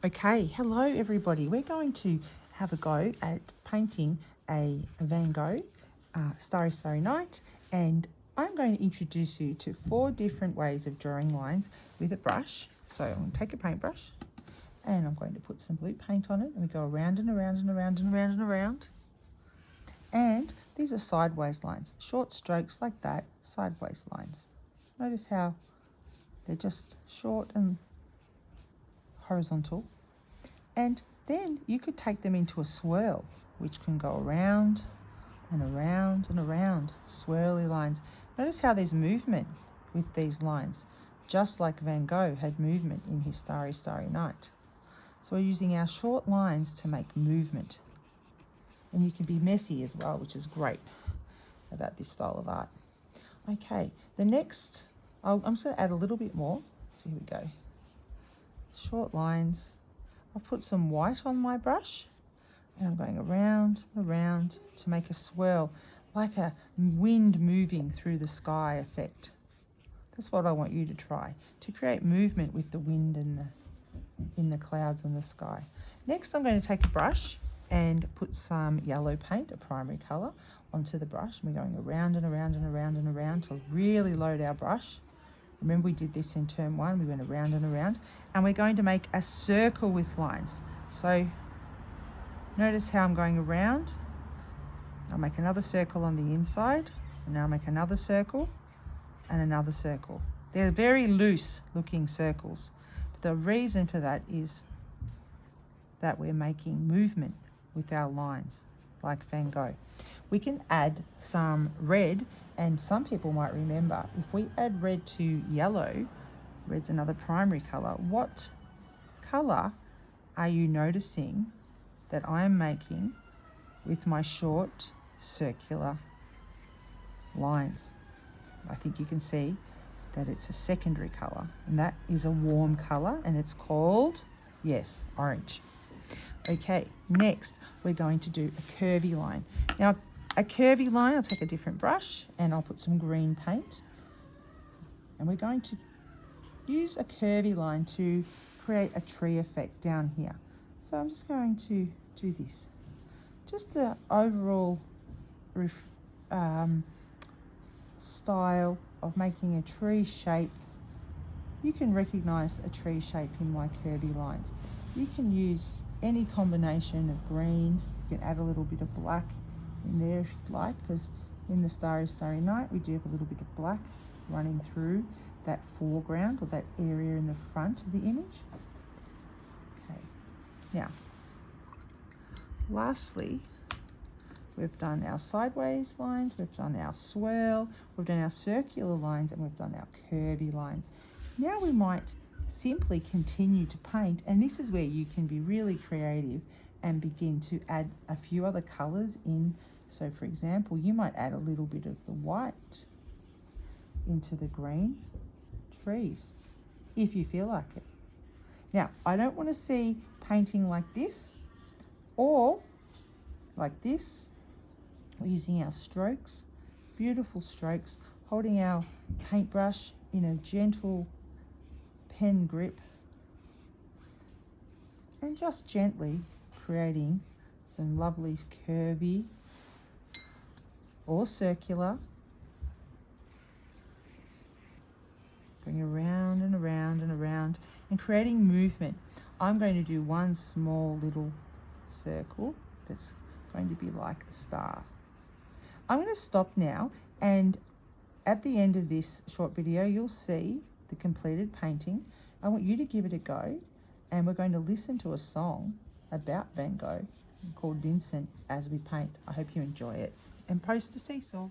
Okay, hello everybody. We're going to have a go at painting a Van Gogh Starry Starry Night, and I'm going to introduce you to 4 different ways of drawing lines with a brush. So I'm going to take a paintbrush and I'm going to put some blue paint on it, and we go around and around and around and around and around. And these are sideways lines, short strokes like that, sideways lines. Notice how they're just short and horizontal. And then you could take them into a swirl, which can go around and around and around, swirly lines. Notice how there's movement with these lines, just like Van Gogh had movement in his Starry Starry Night. So we're using our short lines to make movement. And you can be messy as well, which is great about this style of art. Okay, the next, I'm just going to add a little bit more. So here we go. Short lines. I've put some white on my brush and I'm going around and around to make a swirl, like a wind moving through the sky effect. That's what I want you to try, to create movement with the wind and in the clouds and the sky. Next, I'm going to take a brush and put some yellow paint, a primary colour, onto the brush. We're going around and around and around and around to really load our brush. Remember, we did this in term 1, we went around and around, and we're going to make a circle with lines. So notice how I'm going around. I'll make another circle on the inside, and now I'll make another circle and another circle. They're very loose looking circles. The reason for that is that we're making movement with our lines, like Van Gogh. We can add some red, and some people might remember, if we add red to yellow, red's another primary colour, what colour are you noticing that I'm making with my short circular lines? I think you can see that it's a secondary colour, and that is a warm colour, and it's called, yes, orange. Okay, next we're going to do a curvy line. Now, a curvy line, I'll take a different brush and I'll put some green paint, and we're going to use a curvy line to create a tree effect down here. So I'm just going to do this. Just the overall style of making a tree shape. You can recognize a tree shape in my curvy lines. You can use any combination of green. You can add a little bit of black in there if you'd like, because in the Starry Starry Night we do have a little bit of black running through that foreground, or that area in the front of the image. Okay, now lastly, we've done our sideways lines, we've done our swirl, we've done our circular lines, and we've done our curvy lines. Now we might simply continue to paint, and this is where you can be really creative and begin to add a few other colours in. So for example, you might add a little bit of the white into the green trees if you feel like it. Now, I don't want to see painting like this or like this. We're using our strokes, beautiful strokes, holding our paintbrush in a gentle pen grip, and just gently creating some lovely curvy or circular, going around and around and around and creating movement. I'm going to do one small little circle that's going to be like the star. I'm going to stop now, and at the end of this short video you'll see the completed painting. I want you to give it a go, and we're going to listen to a song about Van Gogh called Vincent as we paint. I hope you enjoy it, and post a seesaw.